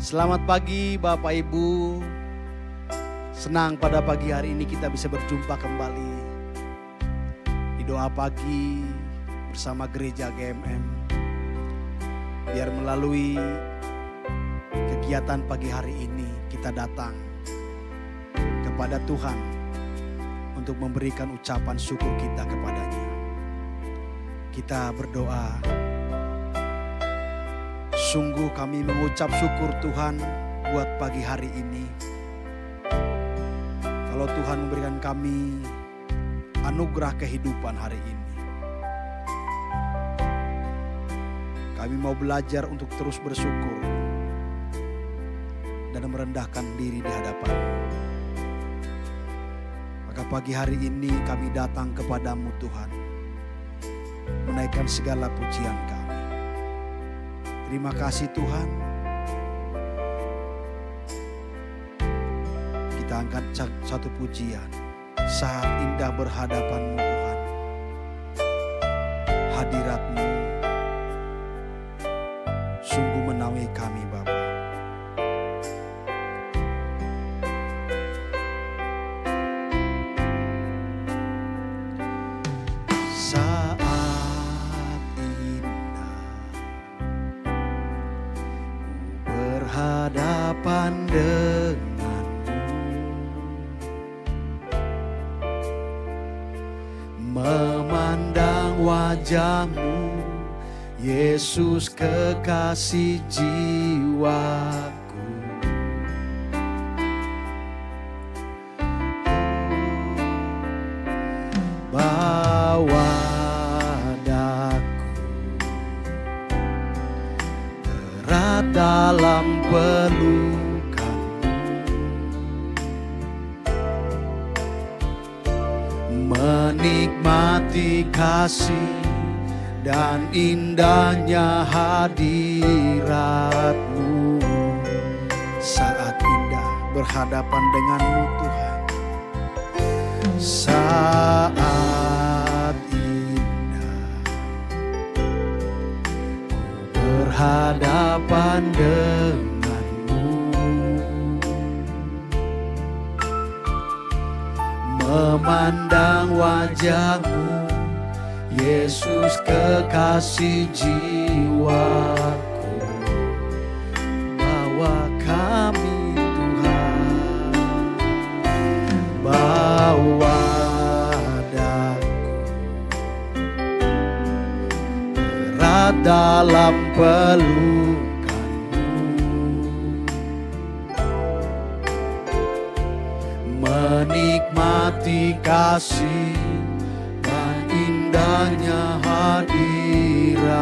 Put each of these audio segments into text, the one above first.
Selamat pagi Bapak Ibu. Senang pada pagi hari ini kita bisa berjumpa kembali di doa pagi bersama gereja GMM. Biar melalui kegiatan pagi hari ini kita datang kepada Tuhan untuk memberikan ucapan syukur kita kepadanya. Kita berdoa. Sungguh kami mengucap syukur Tuhan buat pagi hari ini. Kalau Tuhan memberikan kami anugerah kehidupan hari ini. Kami mau belajar untuk terus bersyukur dan merendahkan diri di hadapan. Maka pagi hari ini kami datang kepadamu Tuhan. Menaikkan segala pujian kami. Terima kasih Tuhan. Kita angkat satu pujian. Saat indah berhadapan-Mu Tuhan. Hadirat-Mu sungguh menaungi kami Bapa. Berhadapan denganmu, memandang wajahmu, Yesus kekasih jiwaku. Bawa dalam pelukanmu, menikmati kasih dan indahnya hadirat-Mu. Saat indah berhadapan denganmu Tuhan. Saat berhadapan denganmu, memandang wajahmu, Yesus kekasih jiwaku. Bawa kami Tuhan, bawa dalam pelukanmu, menikmati kasih dan indahnya hadirat-Mu.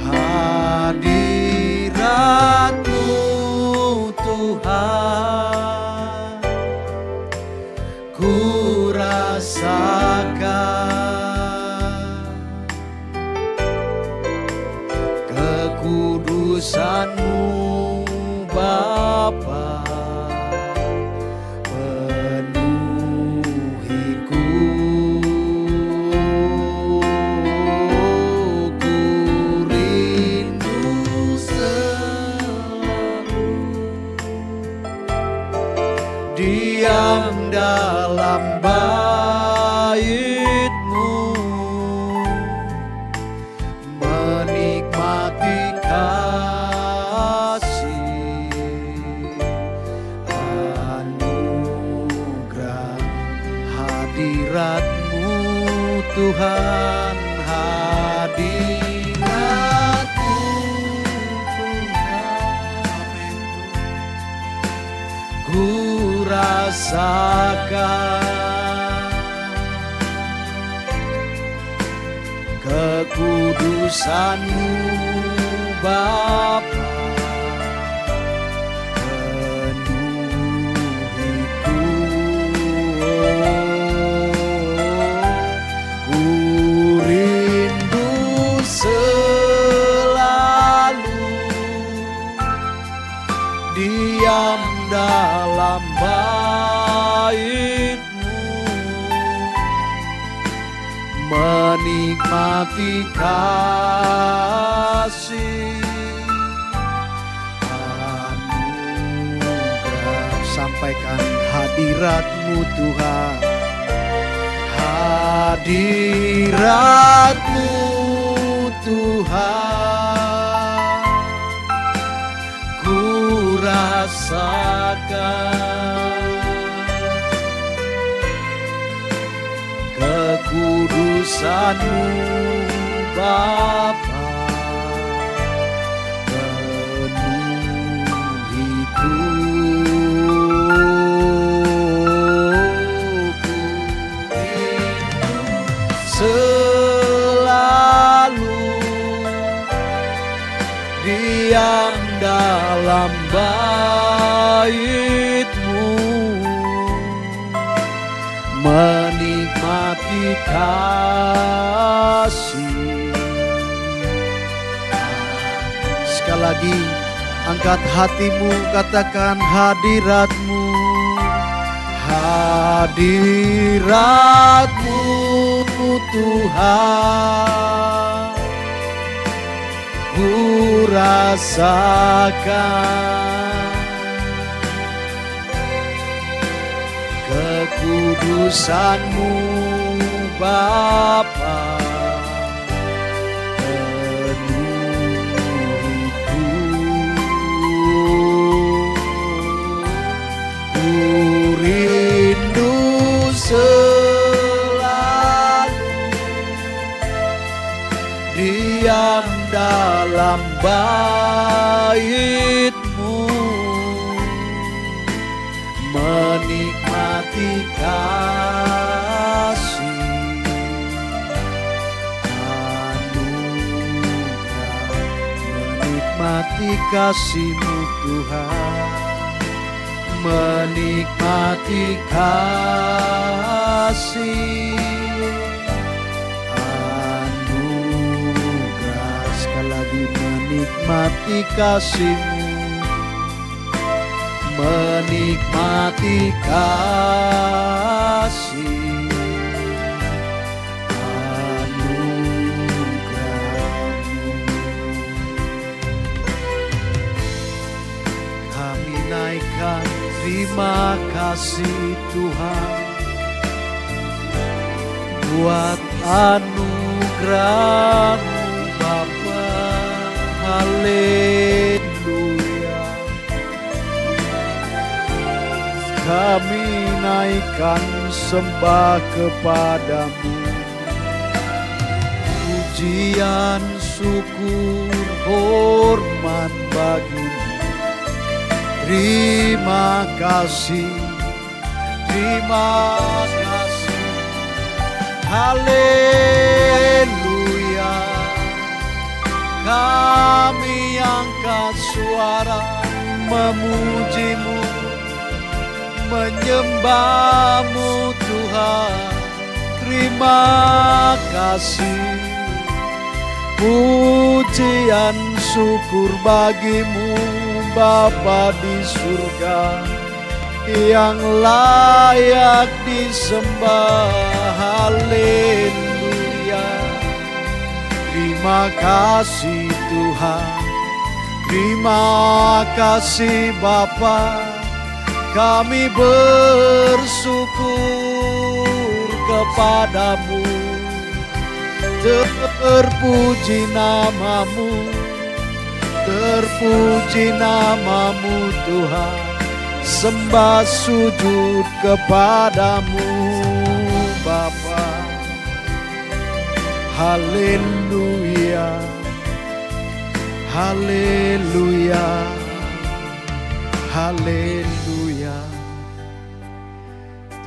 Hadirat-Mu Tuhan, ku rasakan kekudusan-Mu Bapa, penuhiku. Ku rindu selalu diam dalam bait-Mu, menikmati kasih anugerah hadirat-Mu Tuhan. Hadirat-Mu Tuhan, ku rasakan kekudusan-Mu Bapa, penuhiku. Ku rindu selalu diam dalam bait-Mu, menikmati menikmati kasih anugerah. Sampaikan hadirat-Mu Tuhan, hadirat-Mu Tuhan, ku rasakan kekudusan-Mu Bapa, penuh hidupku, selalu diam dalam bait-Mu, menikmati kasih. Sekali lagi, angkat hatimu, katakan hadirat-Mu, hadirat-Mu Tuhan, ku rasakan kekudusan-Mu Bapa, penuh hidupku, ku rindu selalu diam dalam bait-Mu, menikmati kasih anugerah, menikmati kasih-Mu Tuhan, menikmati kasih anugerah. Sekali lagi, menikmati kasih-Mu, menikmati kasih anugerah-Mu. Kami naikkan terima kasih Tuhan buat anugerah-Mu Bapa. Haleluya. Kami naikkan sembah kepadamu, pujian, syukur, hormat bagimu. Terima kasih, terima kasih. Haleluya. Kami angkat suara memuji-Mu, menyembah-Mu Tuhan. Terima kasih, pujian syukur bagi-Mu Bapa di surga, yang layak disembah. Haleluya. Terima kasih Tuhan, terima kasih Bapa. Kami bersyukur kepadamu, terpuji nama-Mu, terpuji nama-Mu Tuhan. Sembah sujud kepadamu Bapa. Haleluya, haleluya, haleluya.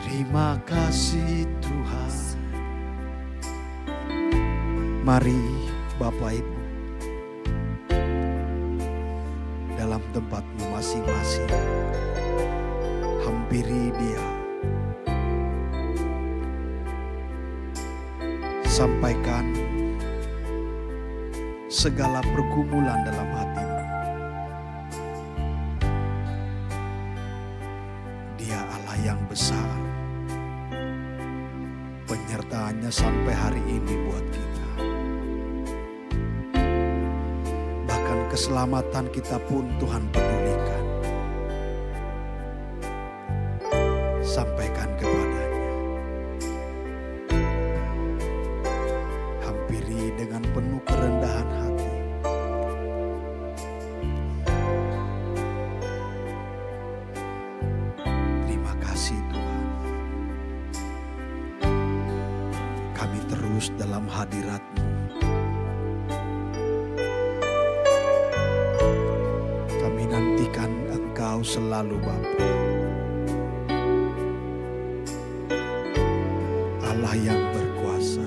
Terima kasih Tuhan. Mari Bapak Ibu, dalam tempatmu masing-masing, hampiri Dia. Sampaikan segala pergumulan dalam hatimu. Dia Allah yang besar, penyertaannya sampai hari ini buat kita. keselamatan kita pun Tuhan pedulikan. Sampaikan kepadanya. Hampiri dengan penuh kerendahan hati. Terima kasih Tuhan. Kami terus dalam hadirat-Mu. Kami nantikan Engkau selalu Bapa. Allah yang berkuasa.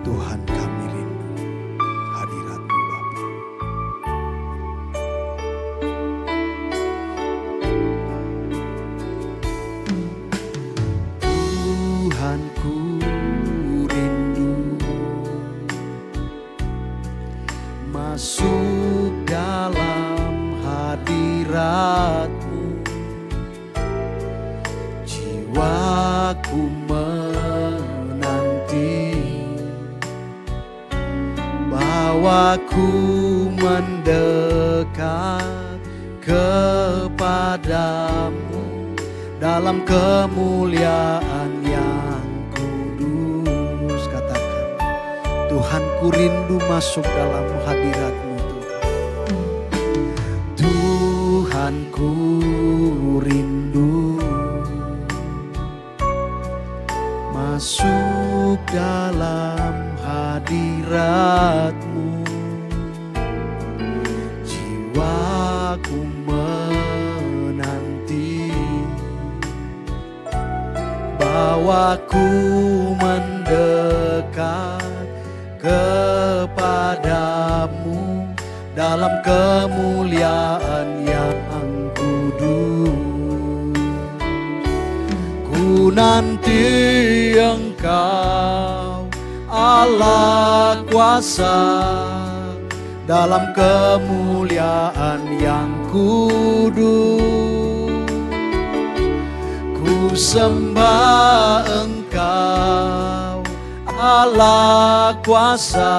Tuhan kami rindu hadirat-Mu Bapa. Tuhanku rindu masuk dalam hadirat-Mu. Jiwaku menanti, bawaku mendekat kepadamu dalam kemuliaan yang kudus. Katakan, Tuhanku rindu masuk dalam hadirat-Mu Tuhan. Tuhanku rindu masuk dalam hadirat-Mu. Jiwaku menanti, bawaku mendekat kepadamu dalam kemuliaan yang kudus. Ku nanti Engkau Allah kuasa dalam kemuliaan yang kudus. Ku sembah Engkau Allah kuasa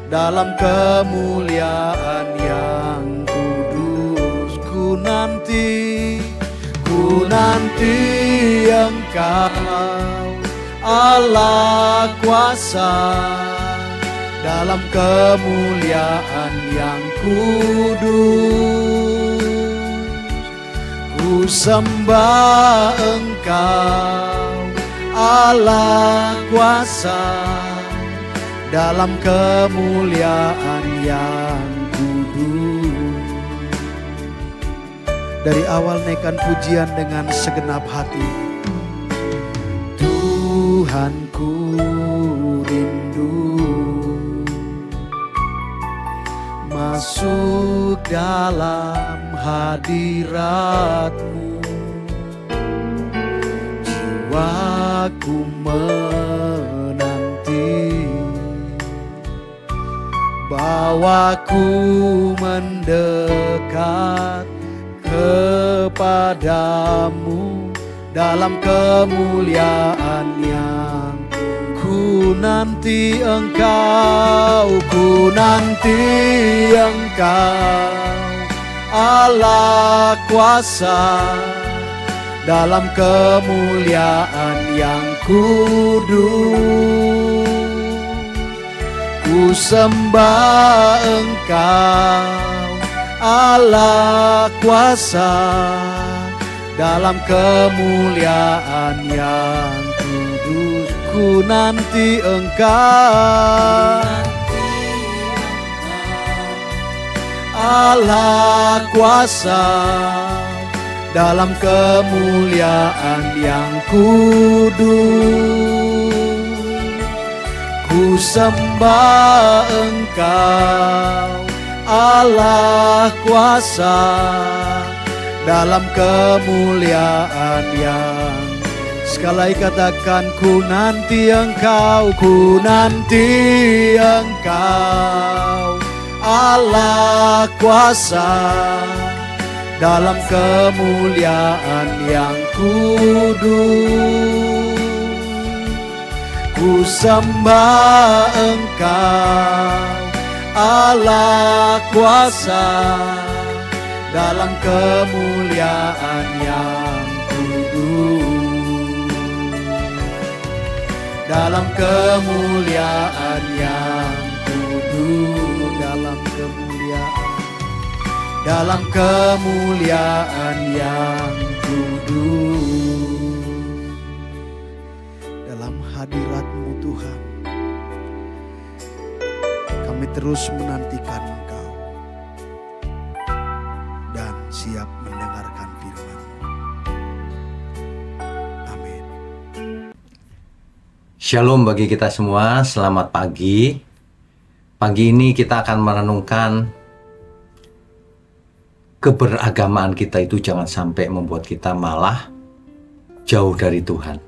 dalam kemuliaan yang kudus. Ku nanti Engkau Allah kuasa dalam kemuliaan yang kudus. Ku sembah Engkau Allah kuasa dalam kemuliaan yang kudus. Dari awal naikkan pujian dengan segenap hati. Tuhanku rindu masuk dalam hadirat-Mu. Jiwaku menanti, bawaku mendekat kepadamu dalam kemuliaan yang ku nanti Engkau. Ku nanti Engkau Allah kuasa dalam kemuliaan yang kudus. Ku sembah Engkau Allah kuasa dalam kemuliaan yang kudus. Ku nanti Engkau Allah kuasa dalam kemuliaan yang kudus. Ku sembah Engkau Allah kuasa dalam kemuliaan yang. Sekali katakan, ku nanti Engkau, ku nanti Engkau Allah kuasa dalam kemuliaan yang kudus. Ku sembah Engkau, Allah kuasa, dalam kemuliaan yang kudus, dalam kemuliaan yang kudus, dalam kemuliaan yang kudus. Dalam hadirat-Mu Tuhan, kami terus menantikan Engkau dan siap mendengarkan firman. Amin. Shalom bagi kita semua, selamat pagi. Pagi ini kita akan merenungkan keberagamaan kita itu jangan sampai membuat kita malah jauh dari Tuhan,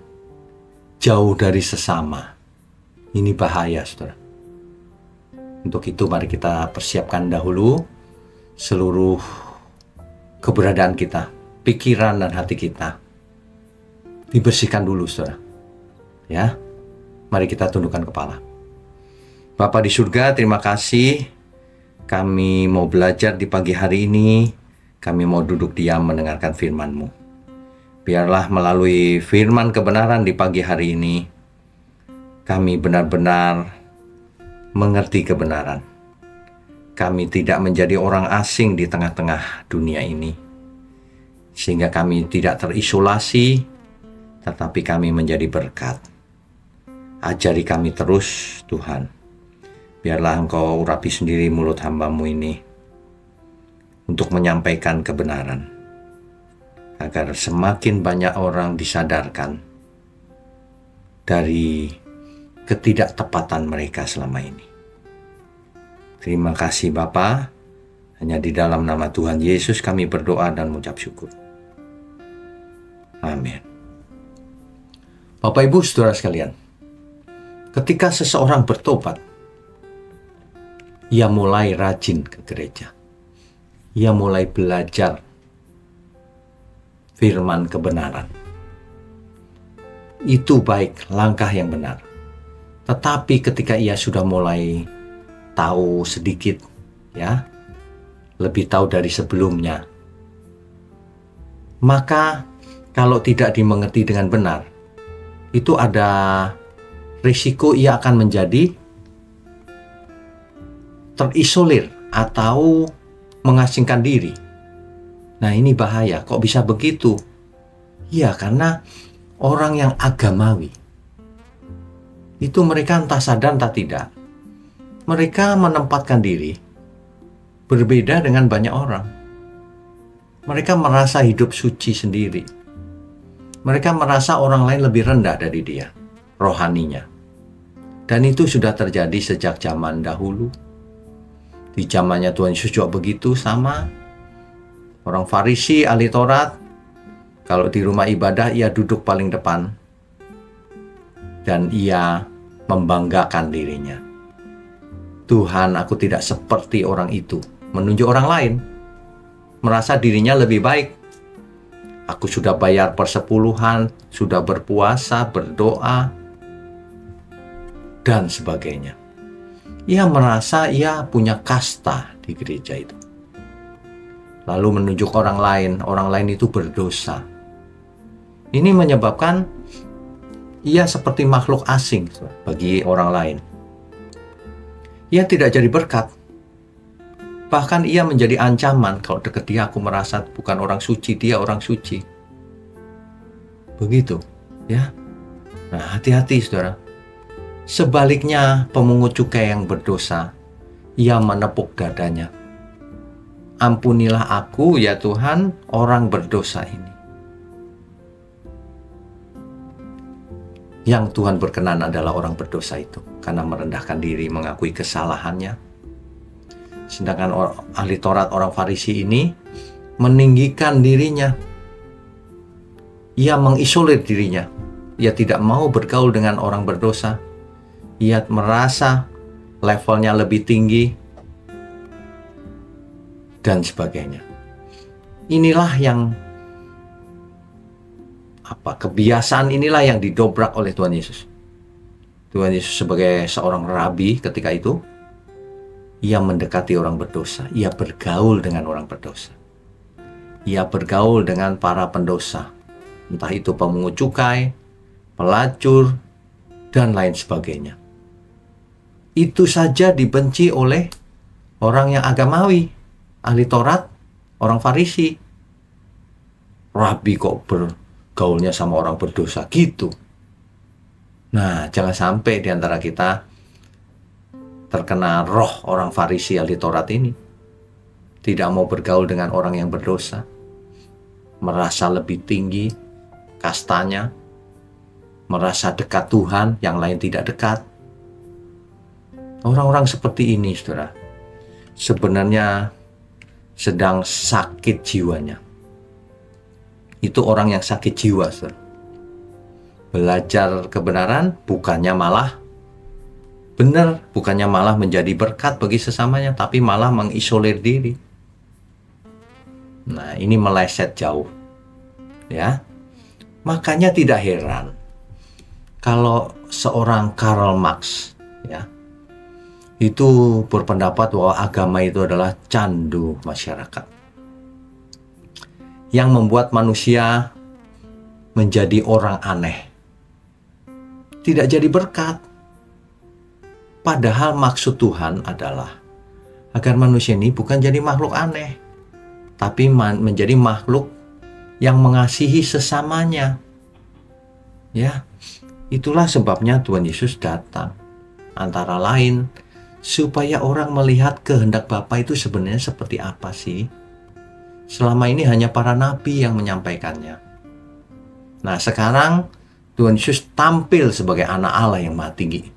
jauh dari sesama. Ini bahaya, saudara. Untuk itu mari kita persiapkan dahulu seluruh keberadaan kita, pikiran dan hati kita. Dibersihkan dulu, saudara. Ya, mari kita tundukkan kepala. Bapa di surga, terima kasih. Kami mau belajar di pagi hari ini. Kami mau duduk diam mendengarkan firman-Mu. Biarlah melalui firman kebenaran di pagi hari ini, kami benar-benar mengerti kebenaran. Kami tidak menjadi orang asing di tengah-tengah dunia ini. Sehingga kami tidak terisolasi, tetapi kami menjadi berkat. Ajari kami terus, Tuhan. Biarlah Engkau urapi sendiri mulut hamba-Mu ini untuk menyampaikan kebenaran, agar semakin banyak orang disadarkan dari ketidaktepatan mereka selama ini. Terima kasih Bapa. Hanya di dalam nama Tuhan Yesus kami berdoa dan mengucap syukur. Amin. Bapak Ibu Saudara sekalian, ketika seseorang bertobat, ia mulai rajin ke gereja. Ia mulai belajar firman kebenaran. Itu baik, langkah yang benar. Tetapi ketika ia sudah mulai tahu sedikit, ya, lebih tahu dari sebelumnya, maka kalau tidak dimengerti dengan benar, itu ada risiko ia akan menjadi terisolir atau mengasingkan diri. Nah, ini bahaya. Kok bisa begitu? Ya, karena orang yang agamawi itu mereka entah sadar entah tidak, mereka menempatkan diri berbeda dengan banyak orang. Mereka merasa hidup suci sendiri. Mereka merasa orang lain lebih rendah dari dia, rohaninya. Dan itu sudah terjadi sejak zaman dahulu. Di zamannya Tuhan Yesus juga begitu sama. Orang Farisi, ahli Taurat, kalau di rumah ibadah ia duduk paling depan. Dan ia membanggakan dirinya. Tuhan, aku tidak seperti orang itu. Menunjuk orang lain. Merasa dirinya lebih baik. Aku sudah bayar persepuluhan, sudah berpuasa, berdoa, dan sebagainya. Ia merasa ia punya kasta di gereja itu. Lalu menunjuk orang lain itu berdosa. Ini menyebabkan ia seperti makhluk asing bagi orang lain. Ia tidak jadi berkat. Bahkan ia menjadi ancaman. Kalau dekat dia aku merasa bukan orang suci, dia orang suci. Begitu, ya. Nah, hati-hati saudara. Sebaliknya, pemungut cukai yang berdosa, ia menepuk dadanya. Ampunilah aku, ya Tuhan, orang berdosa ini. Yang Tuhan berkenan adalah orang berdosa itu, karena merendahkan diri, mengakui kesalahannya. Sedangkan ahli Taurat, orang Farisi ini, meninggikan dirinya. Ia mengisolir dirinya. Ia tidak mau bergaul dengan orang berdosa. Ia merasa levelnya lebih tinggi dan sebagainya. Inilah yang kebiasaan inilah yang didobrak oleh Tuhan Yesus. Tuhan Yesus sebagai seorang rabi ketika itu, ia mendekati orang berdosa, ia bergaul dengan orang berdosa. Ia bergaul dengan para pendosa, entah itu pemungut cukai, pelacur, dan lain sebagainya. Itu saja dibenci oleh orang yang agamawi, ahli Taurat, orang Farisi. Rabi kok bergaulnya sama orang berdosa gitu. Nah, jangan sampai di antara kita terkena roh orang Farisi ahli Taurat ini. Tidak mau bergaul dengan orang yang berdosa. Merasa lebih tinggi kastanya. Merasa dekat Tuhan, yang lain tidak dekat. Orang-orang seperti ini, saudara, sebenarnya sedang sakit jiwanya. Itu orang yang sakit jiwa, saudara. Belajar kebenaran bukannya malah benar, bukannya malah menjadi berkat bagi sesamanya, tapi malah mengisolir diri. Nah, ini meleset jauh. Ya. Makanya tidak heran kalau seorang Karl Marx, ya, itu berpendapat bahwa agama itu adalah candu masyarakat yang membuat manusia menjadi orang aneh, tidak jadi berkat. Padahal maksud Tuhan adalah agar manusia ini bukan jadi makhluk aneh, tapi menjadi makhluk yang mengasihi sesamanya. Ya, itulah sebabnya Tuhan Yesus datang. Antara lain, supaya orang melihat kehendak Bapa itu sebenarnya seperti apa sih. Selama ini hanya para nabi yang menyampaikannya. Nah, sekarang Tuhan Yesus tampil sebagai anak Allah yang maha tinggi,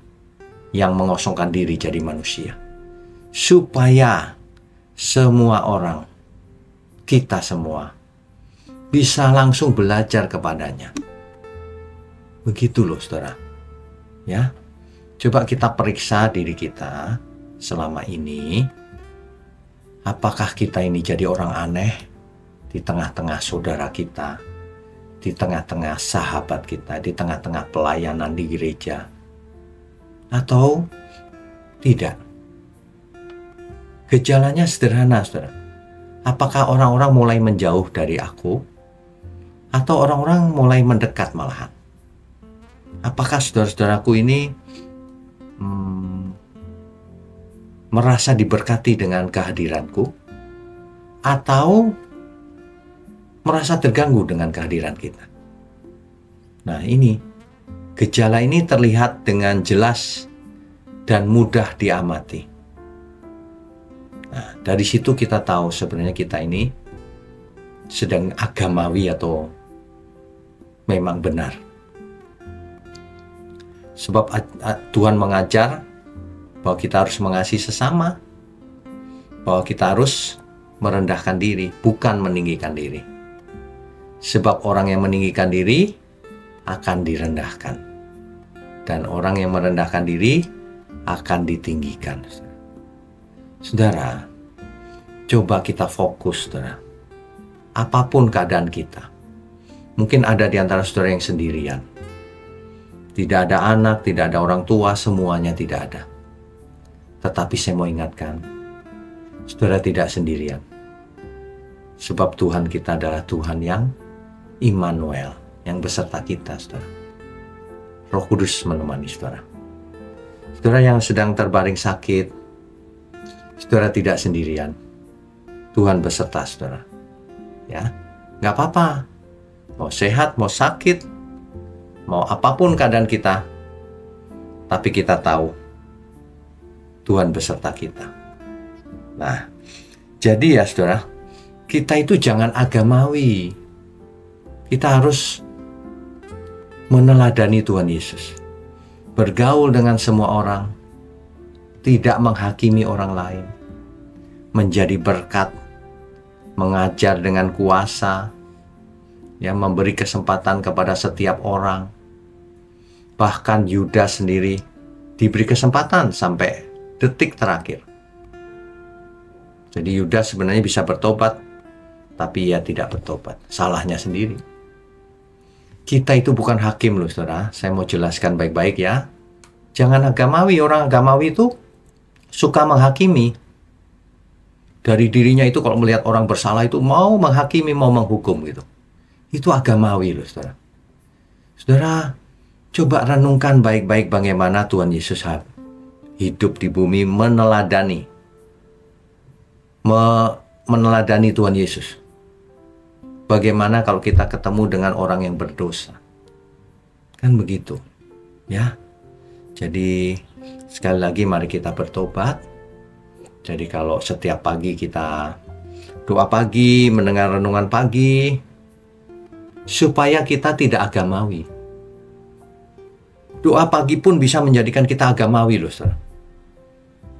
yang mengosongkan diri jadi manusia, supaya semua orang, kita semua, bisa langsung belajar kepadanya. Begitu loh, saudara. Ya, coba kita periksa diri kita selama ini. Apakah kita ini jadi orang aneh di tengah-tengah saudara kita, di tengah-tengah sahabat kita, di tengah-tengah pelayanan di gereja, atau tidak? Gejalanya sederhana, saudara. Apakah orang-orang mulai menjauh dari aku, atau orang-orang mulai mendekat malahan? Apakah saudara-saudaraku ini merasa diberkati dengan kehadiranku, atau merasa terganggu dengan kehadiran kita? Nah, ini gejala ini terlihat dengan jelas dan mudah diamati. Nah, dari situ kita tahu sebenarnya kita ini sedang agamawi atau memang benar. Sebab Tuhan mengajar bahwa kita harus mengasihi sesama, bahwa kita harus merendahkan diri, bukan meninggikan diri. Sebab orang yang meninggikan diri akan direndahkan, dan orang yang merendahkan diri akan ditinggikan. Saudara, coba kita fokus, saudara. Apapun keadaan kita, mungkin ada di antara saudara yang sendirian, tidak ada anak, tidak ada orang tua, semuanya tidak ada. Tetapi saya mau ingatkan, saudara tidak sendirian. Sebab Tuhan kita adalah Tuhan yang Immanuel, yang beserta kita, saudara. Roh Kudus menemani saudara. Saudara yang sedang terbaring sakit, saudara tidak sendirian. Tuhan beserta saudara. Ya, nggak apa-apa. Mau sehat, mau sakit, mau apapun keadaan kita, tapi kita tahu Tuhan beserta kita. Nah, jadi ya saudara, kita itu jangan agamawi. Kita harus meneladani Tuhan Yesus. Bergaul dengan semua orang, tidak menghakimi orang lain, menjadi berkat, mengajar dengan kuasa, yang memberi kesempatan kepada setiap orang. Bahkan Yudas sendiri diberi kesempatan sampai detik terakhir. Jadi Yudas sebenarnya bisa bertobat, tapi ia tidak bertobat. Salahnya sendiri. Kita itu bukan hakim loh, saudara. Saya mau jelaskan baik-baik ya. Jangan agamawi. Orang agamawi itu suka menghakimi. Dari dirinya itu kalau melihat orang bersalah itu mau menghakimi, mau menghukum gitu. Itu agamawi loh, saudara. Saudara, coba renungkan baik-baik bagaimana Tuhan Yesus hidup di bumi meneladani Tuhan Yesus. Bagaimana kalau kita ketemu dengan orang yang berdosa? Kan begitu, ya. Jadi sekali lagi mari kita bertobat. Jadi kalau setiap pagi kita doa pagi, mendengar renungan pagi, supaya kita tidak agamawi. Doa pagi pun bisa menjadikan kita agamawi loh, saudara.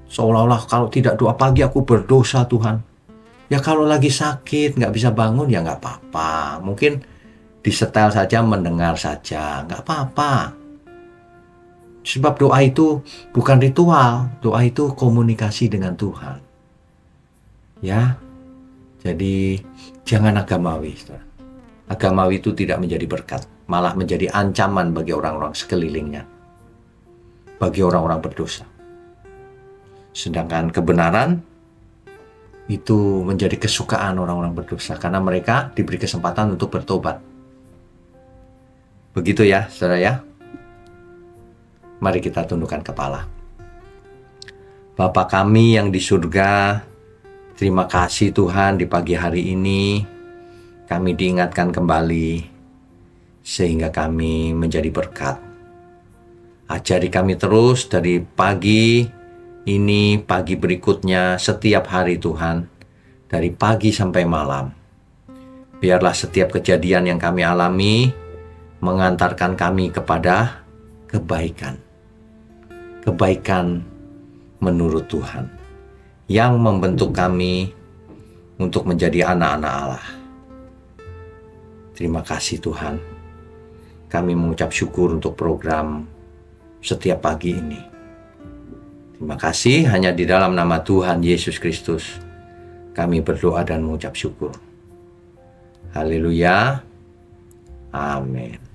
Seolah-olah kalau tidak doa pagi aku berdosa Tuhan. Ya kalau lagi sakit, nggak bisa bangun ya nggak apa-apa. Mungkin disetel saja, mendengar saja, nggak apa-apa. Sebab doa itu bukan ritual, doa itu komunikasi dengan Tuhan. Ya, jadi jangan agamawi, saudara. Agamawi itu tidak menjadi berkat, malah menjadi ancaman bagi orang-orang sekelilingnya, bagi orang-orang berdosa. Sedangkan kebenaran itu menjadi kesukaan orang-orang berdosa, karena mereka diberi kesempatan untuk bertobat. Begitu ya, saudara ya. Mari kita tundukkan kepala. Bapa kami yang di surga, terima kasih Tuhan di pagi hari ini kami diingatkan kembali sehingga kami menjadi berkat. Ajari kami terus dari pagi ini, pagi berikutnya, setiap hari Tuhan, dari pagi sampai malam. Biarlah setiap kejadian yang kami alami mengantarkan kami kepada kebaikan. Kebaikan menurut Tuhan yang membentuk kami untuk menjadi anak-anak Allah. Terima kasih Tuhan. Kami mengucap syukur untuk program setiap pagi ini. Terima kasih, hanya di dalam nama Tuhan Yesus Kristus kami berdoa dan mengucap syukur. Haleluya. Amin.